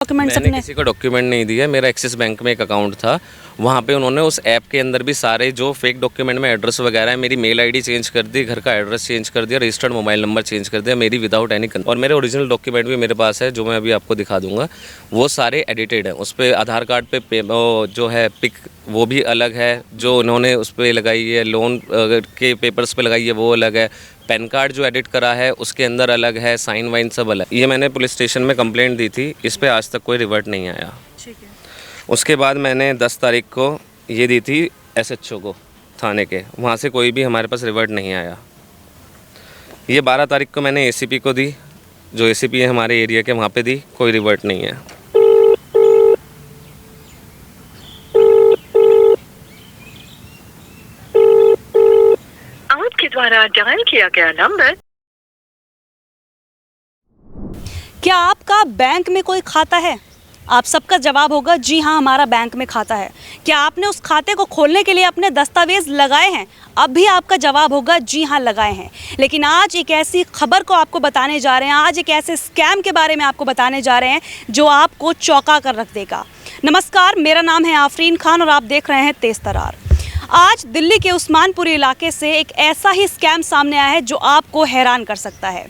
Documents मैंने अपने? किसी को डॉक्यूमेंट नहीं दिया। मेरा एक्सिस बैंक में एक अकाउंट था, वहाँ पे उन्होंने उस ऐप के अंदर भी सारे जो फेक डॉक्यूमेंट में एड्रेस वगैरह है, मेरी मेल आईडी चेंज कर दी, घर का एड्रेस चेंज कर दिया, रजिस्टर्ड मोबाइल नंबर चेंज कर दिया मेरी विदाउट एनी। और मेरे ओरिजिनल डॉक्यूमेंट भी मेरे पास है, जो मैं अभी आपको दिखा दूंगा। वो सारे एडिटेड हैं। उस पर आधार कार्ड पे जो है पिक वो भी अलग है, जो उन्होंने उस पर लगाई है, लोन के पेपर्स पे लगाई है वो अलग है, पैन कार्ड जो एडिट करा है उसके अंदर अलग है, साइन वाइन सब अलग। ये मैंने पुलिस स्टेशन में कंप्लेंट दी थी, इस पर आज तक कोई रिवर्ट नहीं आया। ठीक है। उसके बाद मैंने 10 तारीख को ये दी थी SHO को थाने के, वहाँ से कोई भी हमारे पास रिवर्ट नहीं आया। ये 12 तारीख को मैंने ACP को दी, जो ACP है हमारे एरिया के, वहाँ पे दी, कोई रिवर्ट नहीं है। आपके द्वारा डायल किया गया नंबर। क्या आपका बैंक में कोई खाता है? आप सबका जवाब होगा जी हाँ, हमारा बैंक में खाता है। क्या आपने उस खाते को खोलने के लिए अपने दस्तावेज लगाए हैं? अब भी आपका जवाब होगा जी हाँ, लगाए हैं। लेकिन आज एक ऐसी खबर को आपको बताने जा रहे हैं, आज एक ऐसे स्कैम के बारे में आपको बताने जा रहे हैं जो आपको चौंका कर रख देगा। नमस्कार, मेरा नाम है आफरीन खान और आप देख रहे हैं तेज तरार। आज दिल्ली के उस्मानपुरी इलाके से एक ऐसा ही स्कैम सामने आया है जो आपको हैरान कर सकता है।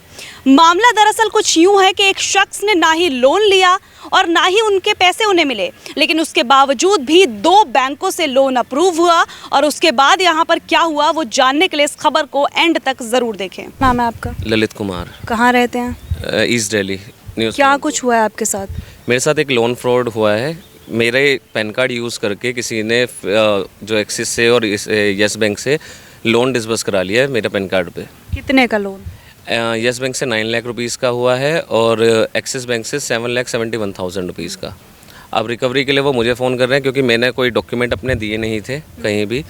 मामला दरअसल कुछ यूं है कि एक शख्स ने ना ही लोन लिया और ना ही उनके पैसे उन्हें मिले, लेकिन उसके बावजूद भी 2 बैंकों से लोन अप्रूव हुआ। और उसके बाद यहाँ पर क्या हुआ वो जानने के लिए इस खबर को एंड तक ज़रूर देखें। नाम है आपका? ललित कुमार। कहाँ रहते हैं? East Delhi news. क्या कुछ हुआ है आपके साथ? मेरे साथ एक लोन फ्रॉड हुआ है। मेरे पैन कार्ड यूज़ करके किसी ने जो एक्सिस से और येस बैंक से लोन डिसबर्स करा लिया है मेरे पैन कार्ड पे। कितने का लोन? येस बैंक से 9 लाख रुपीज़ का हुआ है और एक्सिस बैंक से 7,71,000 रुपीज़ का। अब रिकवरी के लिए वो मुझे फ़ोन कर रहे हैं, क्योंकि मैंने कोई डॉक्यूमेंट अपने दिए नहीं थे कहीं भी।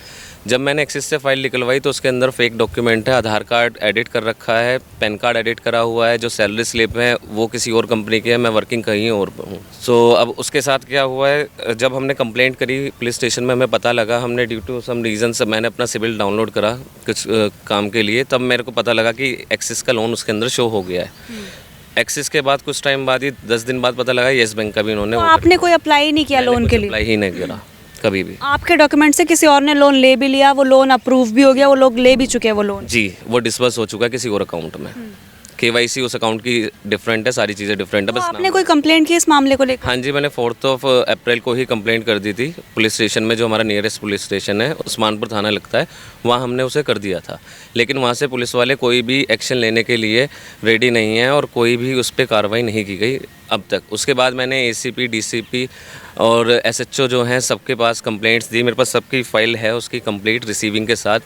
जब मैंने एक्सिस से फाइल निकलवाई तो उसके अंदर फेक डॉक्यूमेंट है, आधार कार्ड एडिट कर रखा है, पैन कार्ड एडिट करा हुआ है, जो सैलरी स्लिप है वो किसी और कंपनी की है, मैं वर्किंग कहीं और हूँ। सो अब उसके साथ क्या हुआ है, जब हमने कंप्लेंट करी पुलिस स्टेशन में, हमें पता लगा, हमने ड्यू टू सम रीज़न से मैंने अपना सिविल डाउनलोड करा कुछ काम के लिए, तब मेरे को पता लगा कि एक्सिस का लोन उसके अंदर शो हो गया है। एक्सिस के बाद कुछ टाइम बाद ही 10 दिन बाद पता लगा येस बैंक का भी उन्होंने। तो आपने कोई अप्लाई नहीं किया लोन के लिए? अप्लाई ही नहीं करा कभी भी। आपके डॉक्यूमेंट से किसी और ने लोन ले भी लिया, वो लोन अप्रूव भी हो गया, वो लोग ले भी चुके हैं वो लोन? जी, वो डिसबर्स हो चुका है किसी और अकाउंट में। KYC उस अकाउंट की डिफरेंट है, सारी चीज़ें डिफरेंट है। तो बस आपने कोई कंप्लेंट की इस मामले को लेकर? हाँ जी, मैंने 4 अप्रैल को ही कंप्लेंट कर दी थी पुलिस स्टेशन में, जो हमारा नियरेस्ट पुलिस स्टेशन है, उस्मानपुर थाना लगता है, वहाँ हमने उसे कर दिया था। लेकिन वहाँ से पुलिस वाले कोई भी एक्शन लेने के लिए रेडी नहीं है और कोई भी उस पर कार्रवाई नहीं की गई अब तक। उसके बाद मैंने ACP, DCP और SHO जो हैं सबके पास कंप्लेंट्स दी। मेरे पास सबकी फ़ाइल है उसकी कंप्लीट, रिसीविंग के साथ,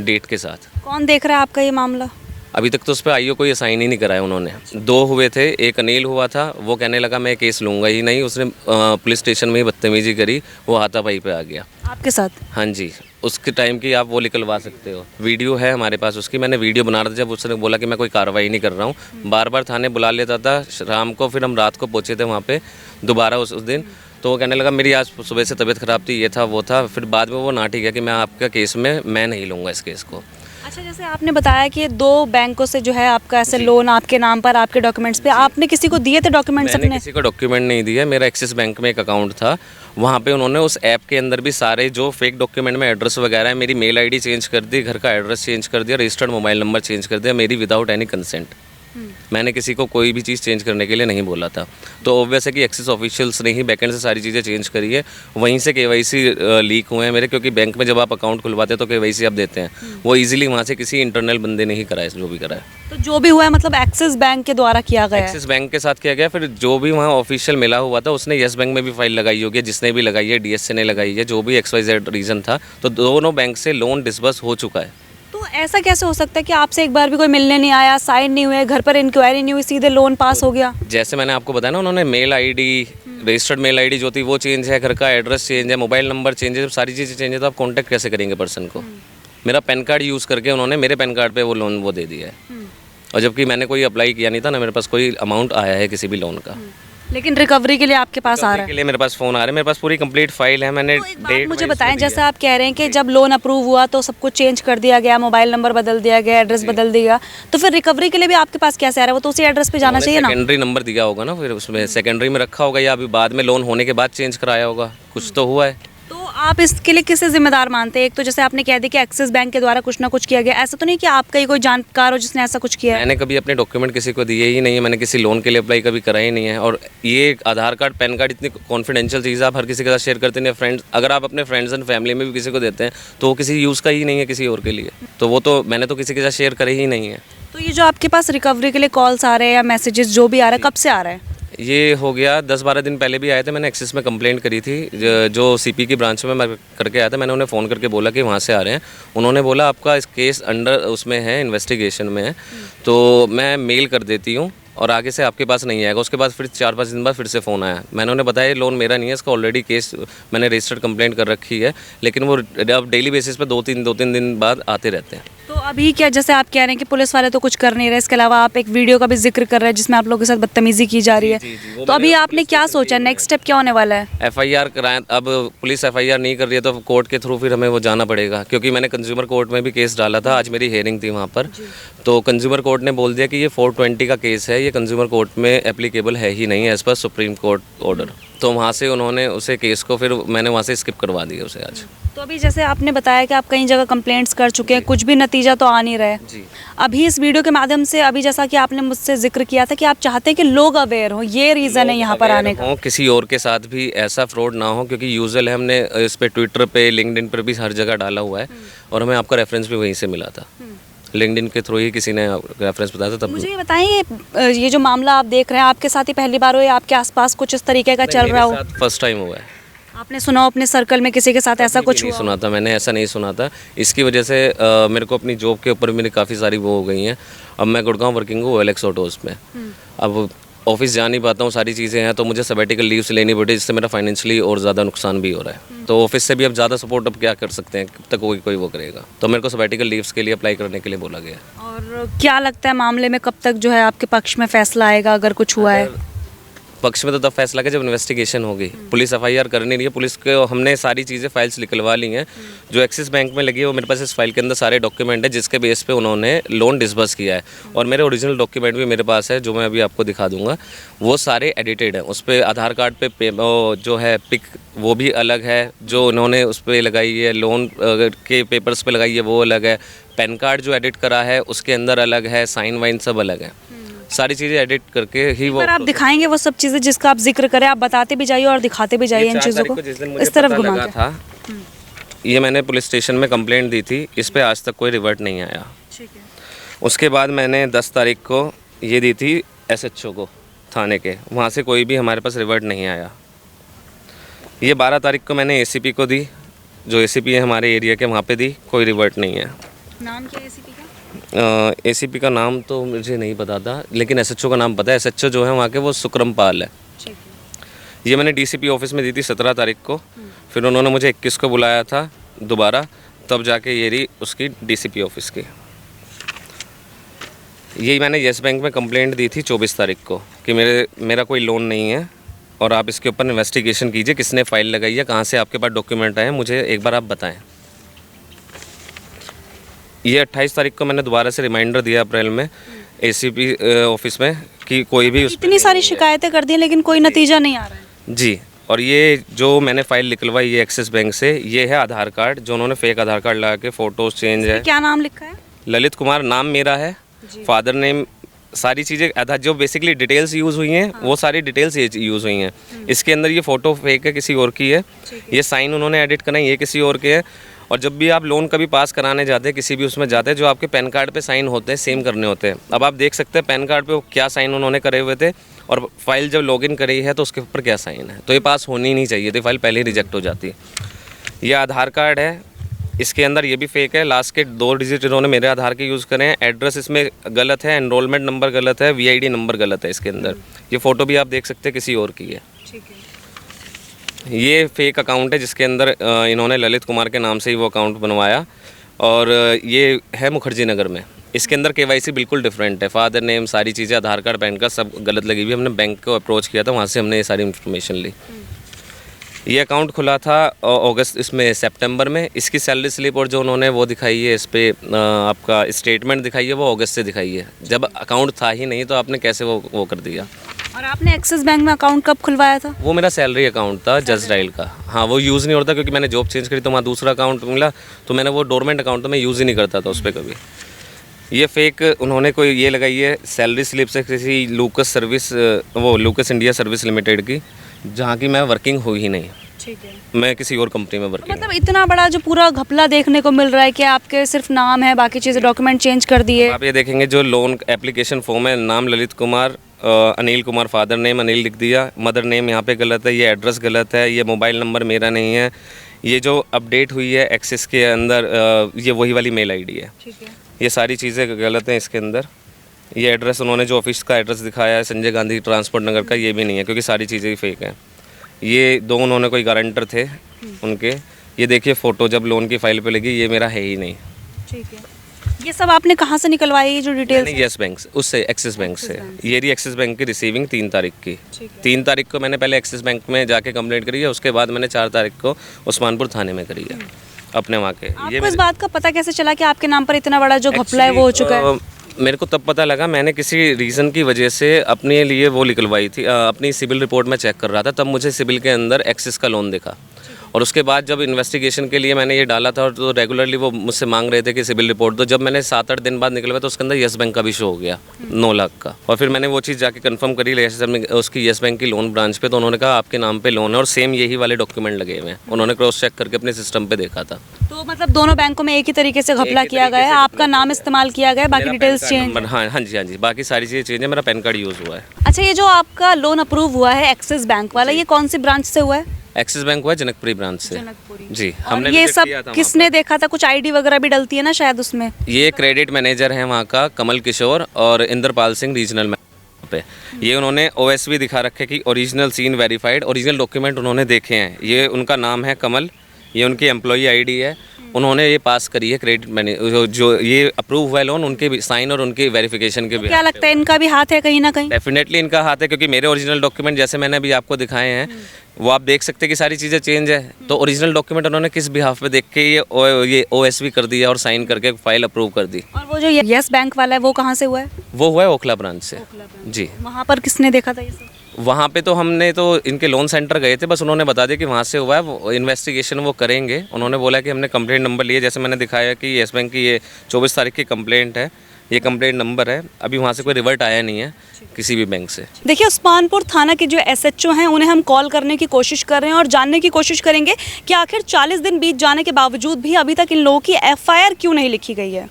डेट के साथ। कौन देख रहा है आपका ये मामला? अभी तक तो उस पर IO कोई असाइन ही नहीं कराया उन्होंने। 2 हुए थे, एक अनिल हुआ था, वो कहने लगा मैं केस लूँगा ही नहीं, उसने पुलिस स्टेशन में ही बदतमीजी करी, वो हाथापाई पे आ गया। आपके साथ? हाँ जी, उसके टाइम की आप वो निकलवा सकते हो, वीडियो है हमारे पास उसकी। मैंने वीडियो बना रहा था, जब उसने बोला कि मैं कोई कार्रवाई नहीं कर रहा हूँ, बार बार थाने बुला लेता था शाम को। फिर हम रात को पहुँचे थे वहाँ पे दोबारा उस दिन, तो वो कहने लगा मेरी आज सुबह से तबीयत ख़राब थी, ये था वो था। फिर बाद में वो नाटी गया कि मैं आपका केस में मैं नहीं लूँगा इस केस को। अच्छा, जैसे आपने बताया कि 2 बैंकों से जो है आपका ऐसे लोन आपके नाम पर, आपके डॉक्यूमेंट्स पे, आपने किसी को दिए थे डॉक्यूमेंट्स अपने? मैंने किसी को डॉक्यूमेंट नहीं दिया। मेरा एक्सिस बैंक में एक अकाउंट था, वहाँ पे उन्होंने उस ऐप के अंदर भी सारे जो फेक डॉक्यूमेंट में एड्रेस वगैरह है, मेरी मेल आईडी चेंज कर दी, घर का एड्रेस चेंज कर दिया, रजिस्टर्ड मोबाइल नंबर चेंज कर दिया, मेरी विदाउट एनी कंसेंट। मैंने किसी को कोई भी चीज़ चेंज करने के लिए नहीं बोला था। तो ऑब्वियस है कि एक्सिस ऑफिशियल्स ने ही बैकेंड से सारी चीज़ें चेंज करी है, वहीं से KYC लीक हुए हैं मेरे। क्योंकि बैंक में जब आप अकाउंट खुलवाते हैं तो KYC आप देते हैं, वो इजीली वहाँ से किसी इंटरनल बंदे ने ही कराया जो भी करा है। तो जो भी हुआ है मतलब एक्सिस बैंक के द्वारा किया गया है? एक्सिस बैंक के साथ किया गया। फिर जो भी वहाँ ऑफिशियल मिला हुआ था उसने येस बैंक में भी फाइल लगाई होगी, जिसने भी लगाई है, DSC ने लगाई है, जो भी XYZ रीज़न था, तो दोनों बैंक से लोन डिसबर्स हो चुका है। तो ऐसा कैसे हो सकता है कि आपसे एक बार भी कोई मिलने नहीं आया, साइन नहीं हुए, घर पर इंक्वायरी नहीं हुई, सीधे लोन पास हो गया? जैसे मैंने आपको बताया ना, उन्होंने mail ID, registered mail ID जो थी वो चेंज है, घर का एड्रेस चेंज है, मोबाइल नंबर चेंज है, जब सारी चीज़ें चेंज है तो आप कांटेक्ट कैसे करेंगे पर्सन को? मेरा पैन कार्ड यूज़ करके उन्होंने मेरे पैन कार्ड पे वो लोन वो दे दिया है, और जबकि मैंने कोई अप्लाई किया नहीं था ना, मेरे पास कोई अमाउंट आया है किसी भी लोन का। लेकिन रिकवरी के लिए आपके पास आ रहा के है। लिए मेरे पास फ़ोन आ रहा है, मेरे पास पूरी कंप्लीट फाइल है, मैंने तो एक बात डेट मुझे वाइज बताएं, वो दिया जैसे आप कह रहे हैं कि जब लोन अप्रूव हुआ तो सब कुछ चेंज कर दिया गया, मोबाइल नंबर बदल दिया गया, एड्रेस बदल दिया, तो फिर रिकवरी के लिए भी आपके पास कैसे आ रहा है? वो तो उसी एड्रेस पे जाना चाहिए ना। सेकेंडरी नंबर दिया होगा ना, फिर उसमें सेकेंडरी में रखा होगा या अभी बाद में लोन होने के बाद चेंज कराया होगा, कुछ तो हुआ है। तो आप इसके लिए किसे जिम्मेदार मानते हैं? एक तो जैसे आपने कह दिया कि एक्सिस बैंक के द्वारा कुछ ना कुछ किया गया, ऐसा तो नहीं कि आपका ही कोई जानकार हो जिसने ऐसा कुछ किया है? मैंने कभी अपने डॉक्यूमेंट किसी को दिए ही नहीं है, मैंने किसी लोन के लिए अप्लाई कभी करा ही नहीं है। और ये आधार कार्ड, पैन कार्ड इतनी कॉन्फिडेंशियल चीज़ है, आप हर किसी के साथ शेयर करते नहीं। फ्रेंड्स, अगर आप अपने फ्रेंड्स एंड फैमिली में भी किसी को देते हैं तो वो किसी यूज़ का ही नहीं है किसी और के लिए, तो वो तो मैंने तो किसी के साथ शेयर करे ही नहीं है। तो ये जो आपके पास रिकवरी के लिए कॉल्स आ रहे हैं या मैसेजेस जो भी आ रहा है, कब से आ रहा है? ये हो गया 10-12 दिन पहले भी आए थे, मैंने एक्सिस में कंप्लेंट करी थी। जो सीपी की ब्रांच में मैं करके आया था, मैंने उन्हें फ़ोन करके बोला कि वहाँ से आ रहे हैं। उन्होंने बोला आपका इस केस अंडर उसमें है, इन्वेस्टिगेशन में है, तो मैं मेल कर देती हूँ और आगे से आपके पास नहीं आएगा। उसके बाद फिर 4-5 दिन बाद फिर से फ़ोन आया, मैंने उन्हें बताया लोन मेरा नहीं है, इसका ऑलरेडी केस मैंने रजिस्टर्ड कंप्लेंट कर रखी है, लेकिन वो अब डेली बेसिस पे 2-3 दिन बाद आते रहते हैं। तो अभी क्या, जैसे आप कह रहे हैं कि पुलिस वाले तो कुछ कर नहीं रहे, इसके अलावा आप एक वीडियो का भी जिक्र कर रहे हैं जिसमें आप लोगों के साथ बदतमीजी की जा रही है, तो अभी आपने क्या सोचा, नेक्स्ट स्टेप क्या होने वाला है? एफआईआर कराएं। अब पुलिस एफआईआर नहीं कर रही है तो कोर्ट के थ्रू फिर हमें वो जाना पड़ेगा, क्योंकि मैंने कंज्यूमर कोर्ट में भी केस डाला था। आज मेरी हेयरिंग थी वहाँ पर, तो कंज्यूमर कोर्ट ने बोल दिया कि ये 420 का केस है, ये कंज्यूमर कोर्ट में एप्लीकेबल है ही नहीं as per supreme court order. तो वहाँ से उन्होंने उसे केस को फिर मैंने वहाँ से स्किप करवा दिया उसे आज। तो अभी जैसे आपने बताया कि आप कई जगह कंप्लेंट्स कर चुके हैं, कुछ भी नतीजा तो आ नहीं रहा है। जी। अभी इस वीडियो के माध्यम से, अभी जैसा कि आपने मुझसे जिक्र किया था कि आप चाहते हैं कि लोग अवेयर हों, ये रीज़न है यहाँ पर आने का। किसी और के साथ भी ऐसा फ्रॉड ना हो, क्योंकि यूजुअल है, हमने इस पे ट्विटर पे, लिंक्डइन पर भी हर जगह डाला हुआ है और हमें आपका रेफरेंस भी वहीं से मिला था। लिंक्डइन के थ्रू ही किसी ने रेफरेंस बताया था तब। मुझे ये बताइए, ये जो मामला आप देख रहे हैं, आपके साथ ही पहली बार हो या आपके आसपास कुछ इस तरीके का चल रहा हो? फर्स्ट टाइम हुआ है। आपने सुना हो अपने सर्कल में किसी के साथ ऐसा कुछ नहीं हुआ? सुना था मैंने, ऐसा नहीं सुना था। इसकी वजह से मेरे को अपनी जॉब के ऊपर मेरी काफ़ी सारी वो हो गई हैं। अब मैं गुड़गांव वर्किंग हूँ OLX ऑटोज़ में, अब ऑफिस जा नहीं पाता हूँ, सारी चीज़ें हैं, तो मुझे सबैटिकल लीव्स लेनी पड़ी, जिससे मेरा फाइनेंशियली और ज़्यादा नुकसान भी हो रहा है। तो ऑफिस से भी अब ज़्यादा सपोर्ट अब क्या कर सकते हैं, कब तक कोई वो करेगा, तो मेरे को सबैटिकल लीव्स के लिए अप्लाई करने के लिए बोला गया। और क्या लगता है मामले में कब तक जो है आपके पक्ष में फैसला आएगा, अगर कुछ हुआ है? पक्ष में तो तब फैसला कि जब इन्वेस्टिगेशन होगी। पुलिस एफआईआर कर नहीं रही है, पुलिस को हमने सारी चीज़ें फाइल्स निकलवा ली हैं जो एक्सिस बैंक में लगी है। वो मेरे पास इस फाइल के अंदर सारे डॉक्यूमेंट है जिसके बेस पे उन्होंने लोन डिसबर्स किया है, और मेरे ओरिजिनल डॉक्यूमेंट भी मेरे पास है जो मैं अभी आपको दिखा दूंगा। वो सारे एडिटेड हैं, उस पर आधार कार्ड पे जो है पिक वो भी अलग है, जो उन्होंने उस पर लगाई है, लोन के पेपर्स पे लगाई है वो अलग है, पैन कार्ड जो एडिट करा है उसके अंदर अलग है, साइन वाइन सब अलग है, सारी चीज़ें एडिट करके ही वो। पर आप दिखाएंगे वो सब चीज़ें जिसका आप जिक्र करें, आप बताते भी जाइए और दिखाते भी जाइए इन चीज़ों को, इस तरफ घुमा के। था ये मैंने पुलिस स्टेशन में कंप्लेंट दी थी, इस पे आज तक कोई रिवर्ट नहीं आया। ठीक है। उसके बाद मैंने 10 तारीख को ये दी थी SHO को थाने के, वहाँ से कोई भी हमारे पास रिवर्ट नहीं आया। ये 12 तारीख को मैंने ACP को दी, जो ACP है हमारे एरिया के, वहाँ पे दी, कोई रिवर्ट नहीं है। नाम क्या है ACP का? ACP का नाम तो मुझे नहीं पता था, लेकिन SHO का नाम पता है। SHO जो है वहाँ के वो सुक्रम पाल है। ठीक है। ये मैंने DCP ऑफिस में दी थी 17 तारीख को, फिर उन्होंने मुझे 21 को बुलाया था दोबारा, तब जाके ये रही उसकी DCP ऑफिस की। यही मैंने येस बैंक में कंप्लेंट दी थी 24 तारीख को कि मेरा कोई लोन नहीं है और आप इसके ऊपर इन्वेस्टिगेशन कीजिए, किसने फ़ाइल लगाई है, कहाँ से आपके पास डॉक्यूमेंट आए हैं, मुझे एक बार आप बताएं। ये 28 तारीख को मैंने दोबारा से रिमाइंडर दिया अप्रैल में ACP ऑफिस में कि कोई भी इतनी सारी शिकायतें कर दी हैं लेकिन कोई नतीजा नहीं आ रहा है। जी। और ये जो मैंने फाइल निकलवाई है एक्सिस बैंक से, ये है आधार कार्ड जो उन्होंने फेक आधार कार्ड लगा के फ़ोटोज़ चेंज है। क्या नाम लिखा है? ललित कुमार नाम मेरा है, फादर नेम, सारी चीज़ें आधार जो बेसिकली डिटेल्स यूज़ हुई हैं वो सारी डिटेल्स यूज़ हुई हैं। इसके अंदर ये फ़ोटो फेक है, किसी और की है, ये साइन उन्होंने एडिट करना है, ये किसी और के है। और जब भी आप लोन कभी पास कराने जाते हैं, किसी भी उसमें जाते हैं, जो आपके पैन कार्ड पे साइन होते हैं सेम करने होते हैं। अब आप देख सकते हैं पैन कार्ड पे क्या साइन उन्होंने करे हुए थे, और फाइल जब लॉगिन करी है तो उसके ऊपर क्या साइन है, तो ये पास होनी ही नहीं चाहिए थी, फाइल पहले ही रिजेक्ट हो जाती। ये आधार कार्ड है, इसके अंदर ये भी फेक है, लास्ट के 2 डिजिट इन्होंने मेरे आधार के यूज़ करे हैं, एड्रेस इसमें गलत है, एनरोलमेंट नंबर गलत है, VID नंबर गलत है इसके अंदर। ये फ़ोटो भी आप देख सकते हैं किसी और की है। ठीक है। ये फेक अकाउंट है जिसके अंदर इन्होंने ललित कुमार के नाम से ही वो अकाउंट बनवाया, और ये है मुखर्जी नगर में। इसके अंदर केवाईसी बिल्कुल डिफरेंट है, फादर नेम सारी चीज़ें, आधार कार्ड पैन कार्ड सब गलत लगी हुई। हमने बैंक को अप्रोच किया था, वहाँ से हमने ये सारी इन्फॉर्मेशन ली। ये अकाउंट खुला था अगस्त इसमें सितंबर में। इसकी सैलरी स्लिप और जो उन्होंने वो दिखाई है, इस पर आपका स्टेटमेंट दिखाई है, वो अगस्त से दिखाई है। जब अकाउंट था ही नहीं तो आपने कैसे वो कर दिया। और आपने एक्सिस बैंक में अकाउंट कब खुलवाया था? वो मेरा सैलरी अकाउंट था जस्ट डायल का। हाँ, वो यूज़ नहीं होता क्योंकि मैंने जॉब चेंज करी तो वहाँ दूसरा अकाउंट मिला, तो मैंने वो डोरमेंट अकाउंट तो मैं यूज़ ही नहीं करता था उस पर कभी। ये फेक उन्होंने कोई ये लगाई है सैलरी स्लिप से किसी लूकस सर्विस, वो लूकस इंडिया सर्विस लिमिटेड की, जहाँ की मैं वर्किंग हुई ही नहीं। ठीक है। मैं किसी और कंपनी में वर्किंग। मतलब इतना बड़ा जो पूरा घपला देखने को मिल रहा है कि आपके सिर्फ नाम है, बाकी चीज़ें डॉक्यूमेंट चेंज कर दिए। आप ये देखेंगे जो लोन एप्लीकेशन फॉर्म है, नाम ललित कुमार, अनिल कुमार, फादर नेम अनिल लिख दिया, मदर नेम यहाँ पे गलत है, ये एड्रेस गलत है, ये मोबाइल नंबर मेरा नहीं है, ये जो अपडेट हुई है एक्सिस के अंदर ये वही वाली मेल आईडी है। ठीक है। ये सारी चीज़ें गलत हैं इसके अंदर। ये एड्रेस उन्होंने जो ऑफिस का एड्रेस दिखाया है संजय गांधी ट्रांसपोर्ट नगर का, ये भी नहीं है क्योंकि सारी चीज़ें ही फेक हैं। ये दो उन्होंने कोई गारंटर थे उनके, ये देखिए फ़ोटो जब लोन की फाइल पे लगी, ये मेरा है ही नहीं। ठीक है। ये सब आपने कहाँ से निकलवाई जो डिटेल्स? यस बैंक उससे, एक्सिस बैंक से। ये रही एक्सिस बैंक की रिसीविंग 3 तारीख की। 3 तारीख को मैंने पहले एक्सिस बैंक में जाके कंप्लेंट करी है, उसके बाद मैंने 4 तारीख को उस्मानपुर थाने में करी है अपने वहाँ के। आपको इस बात का पता कैसे चला कि आपके नाम पर इतना बड़ा जो घपला है वो हो चुका है? मेरे को तब पता लगा, मैंने किसी रीज़न की वजह से अपने लिए वो निकलवाई थी, अपनी सिविल रिपोर्ट में चेक कर रहा था, तब मुझे सिविल के अंदर एक्सिस का लोन दिखा। और उसके बाद जब इन्वेस्टिगेशन के लिए मैंने ये डाला था, और तो रेगुलरली वो मुझसे मांग रहे थे कि सिविल रिपोर्ट दो। जब मैंने 7-8 दिन बाद निकलवाया तो उसके अंदर येस बैंक का भी शो हो गया 9 लाख का। और फिर मैंने वो चीज़ जाके कंफर्म करी उसकी येस बैंक की लोन ब्रांच पे, तो उन्होंने कहा आपके नाम पे लोन है और सेम यही वाले डॉक्यूमेंट लगे हुए हैं। उन्होंने क्रॉस चेक करके अपने सिस्टम पे देखा था। तो मतलब दोनों बैंकों में एक ही तरीके से घपला किया गया है, आपका नाम इस्तेमाल किया गया है, बाकी डिटेल्स चेंज। हाँ जी, बाकी सारी चीज़ें चेंज है, मेरा पैन कार्ड यूज़ हुआ है। अच्छा, ये जो आपका लोन अप्रूव हुआ है एक्सिस बैंक वाला, ये कौन सी ब्रांच से हुआ है? एक्सिस बैंक हुआ है जनकपुरी ब्रांच से। जी, हमने ये visit सब किया था वहाँ किसने देखा था? कुछ आईडी वगैरह भी डलती है ना शायद उसमें। ये क्रेडिट मैनेजर हैं वहाँ का कमल किशोर और इंद्रपाल सिंह रीजनल पे। ये उन्होंने ओएसवी दिखा रखे कि original seen verified, original document उन्होंने देखे हैं। ये उनका नाम है कमल, ये उनकी एम्प्लॉई आईडी है। उन्होंने ये पास करी है क्रेडिट मैनेजर, जो ये अप्रूव हुआ है लोन, उनके भी साइन और उनकी वेरिफिकेशन के भी। क्या लगता है इनका भी हाथ है कहीं ना कहीं? डेफिनेटली इनका हाथ है, क्योंकि मेरे ओरिजिनल डॉक्यूमेंट जैसे मैंने अभी आपको दिखाए हैं वो आप देख सकते हैं कि सारी चीज़ें चेंज है। तो ओरिजिनल डॉक्यूमेंट उन्होंने किस बिहाफ पे देख के ये ओएसवी कर दिया और साइन करके फाइल अप्रूव कर दी। और वो जो येस बैंक वाला है वो कहाँ से हुआ है? वो हुआ है ओखला ब्रांच से। जी, वहाँ पर किसने देखा था ये सब? वहाँ पे तो हमने तो इनके लोन सेंटर गए थे, बस उन्होंने बता दिया कि वहाँ से हुआ है, वो इन्वेस्टिगेशन वो करेंगे। उन्होंने बोला कि हमने कंप्लेंट नंबर लिए, जैसे मैंने दिखाया कि येस बैंक की ये 24 तारीख की कंप्लेंट है, ये कंप्लेंट नंबर है। अभी वहाँ से कोई रिवर्ट आया नहीं है किसी भी बैंक से। देखिए, उस्मानपुर थाना के जो एसएचओ हैं उन्हें हम कॉल करने की कोशिश कर रहे हैं और जानने की कोशिश करेंगे कि आखिर 40 दिन बीत जाने के बावजूद भी अभी तक इन लोगों की एफआईआर क्यों नहीं लिखी गई है।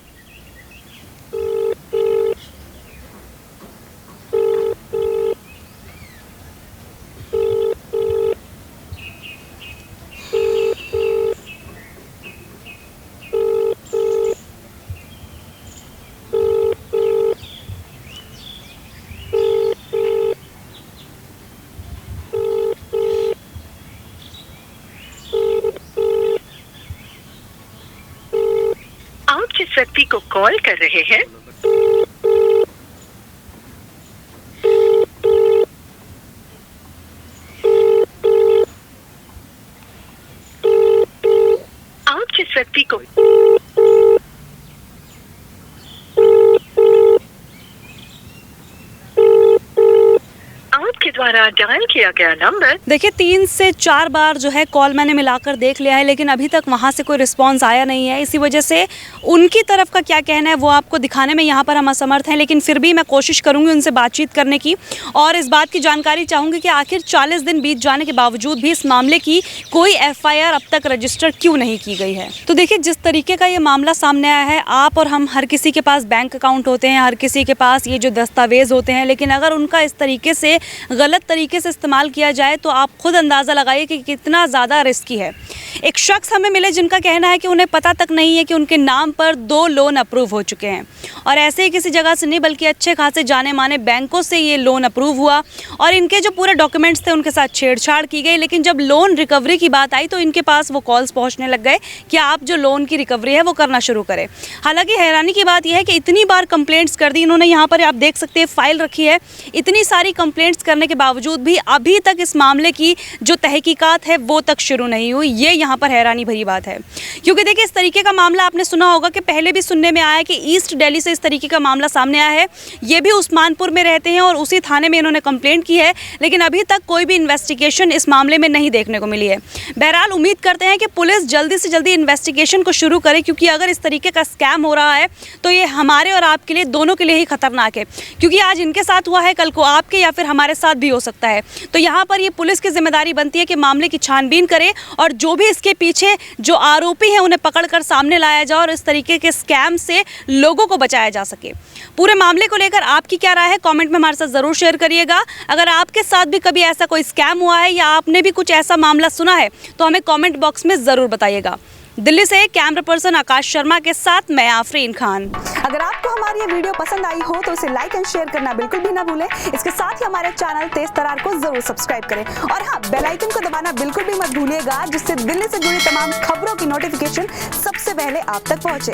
आप जिस व्यक्ति को कॉल कर रहे हैं आप जिस व्यक्ति को आपके द्वारा डायल किया गया नंबर। देखिए, 3 से 4 बार जो है कॉल मैंने मिलाकर देख लिया है, लेकिन अभी तक वहाँ से कोई रिस्पांस आया नहीं है। इसी वजह से उनकी तरफ का क्या कहना है वो आपको दिखाने में यहाँ पर हम असमर्थ हैं, लेकिन फिर भी मैं कोशिश करूँगी उनसे बातचीत करने की और इस बात की जानकारी चाहूँगी कि आखिर 40 दिन बीत जाने के बावजूद भी इस मामले की कोई एफआईआर अब तक रजिस्टर क्यों नहीं की गई है। तो देखिए, जिस तरीके का ये मामला सामने आया है, आप और हम हर किसी के पास बैंक अकाउंट होते हैं, हर किसी के पास ये जो दस्तावेज़ होते हैं, लेकिन अगर उनका इस तरीके से गलत तरीके से इस्तेमाल किया जाए तो आप खुद अंदाज़ा लगाइए कि कितना ज़्यादा रिस्की है। एक शख्स हमें मिले जिनका कहना है कि उन्हें पता तक नहीं है कि उनके नाम पर 2 लोन अप्रूव हो चुके हैं, और ऐसे ही किसी जगह से नहीं बल्कि अच्छे खासे जाने माने बैंकों से ये लोन अप्रूव हुआ और इनके जो पूरे डॉक्यूमेंट्स थे उनके साथ छेड़छाड़ की गई। लेकिन जब लोन रिकवरी की बात आई तो इनके पास वो कॉल्स पहुंचने लग गए कि आप जो लोन की रिकवरी है वो करना शुरू करें। हालांकि हैरानी की बात यह है कि इतनी बार कंप्लेंट्स कर दी इन्होंने, यहाँ पर आप देख सकते हैं फाइल रखी है, इतनी सारी कंप्लेंट्स करने के बावजूद भी अभी तक इस मामले की जो तहकीकात है वो तक शुरू नहीं हुई। ये यहाँ पर हैरानी भरी बात है, क्योंकि देखिए इस तरीके का मामला आपने सुना होगा कि पहले भी सुनने में आया है कि ईस्ट दिल्ली से इस तरीके का मामला सामने आया है। ये भी उस्मानपुर में रहते हैं और उसी थाने में इन्होंने कंप्लेंट की है, लेकिन अभी तक कोई भी इन्वेस्टिगेशन इस मामले में नहीं देखने को मिली है। बहरहाल उम्मीद करते हैं कि पुलिस जल्दी से जल्दी इन्वेस्टिगेशन को शुरू करे, क्योंकि अगर इस तरीके का स्कैम हो रहा है तो ये हमारे और आपके लिए, दोनों के लिए ही खतरनाक है, क्योंकि आज इनके साथ हुआ है कल को आपके या फिर हमारे साथ भी हो सकता है। तो यहाँ पर ये पुलिस की जिम्मेदारी बनती है कि मामले की छानबीन करे और जो भी इसके पीछे जो आरोपी हैं उन्हें पकड़कर सामने लाया जाए और इस तरीके के स्कैम से लोगों को बचाया जा सके। पूरे मामले को लेकर आपकी क्या राय है, कमेंट में हमारे साथ ज़रूर शेयर करिएगा। अगर आपके साथ भी कभी ऐसा कोई स्कैम हुआ है या आपने भी कुछ ऐसा मामला सुना है तो हमें कमेंट बॉक्स में ज़रूर बताइएगा। दिल्ली से कैमरा पर्सन आकाश शर्मा के साथ मैं आफरीन खान। अगर आपको हमारी ये वीडियो पसंद आई हो तो इसे लाइक एंड शेयर करना बिल्कुल भी ना भूलें। इसके साथ ही हमारे चैनल तेज तरार को जरूर सब्सक्राइब करें और हाँ, बेल आइकन को दबाना बिल्कुल भी मत भूलिएगा, जिससे दिल्ली से जुड़ी तमाम खबरों की नोटिफिकेशन सबसे पहले आप तक पहुंचे।